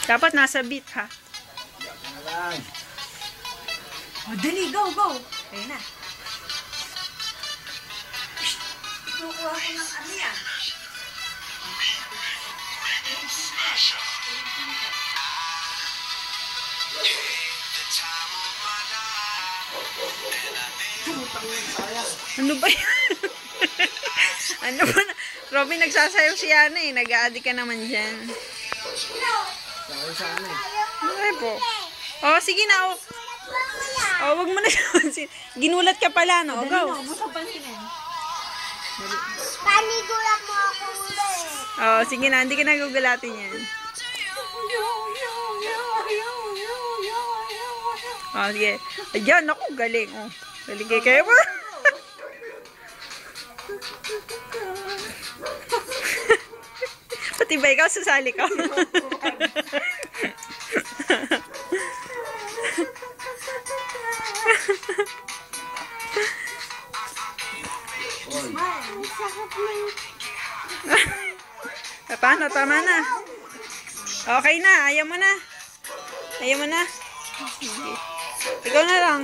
Dapat nasa beat, ha? Oh, dali, go, go. Ayun na. Kukuha ko ng ano yan. Ano ba yan? Ano ba na? Robin, nagsasayaw si Yana eh. Nag-a-addict ka naman dyan. Ay po. Oh, sige na. Oh, wag mo na siya. Ginulat ka pala, no? Dali, Go. no. Busog pansinin. Panigulat mo ako ulit. Oh, sige na. Hindi ka nagugulatin yan. Oh, sige. Ayan, ako. Galing. Oh. Galing kayo ba? Pati ba ikaw susali ka? Paano? Tama na. Okay na. Ayaw mo na. Ayaw mo na. Sige. Ikaw na lang.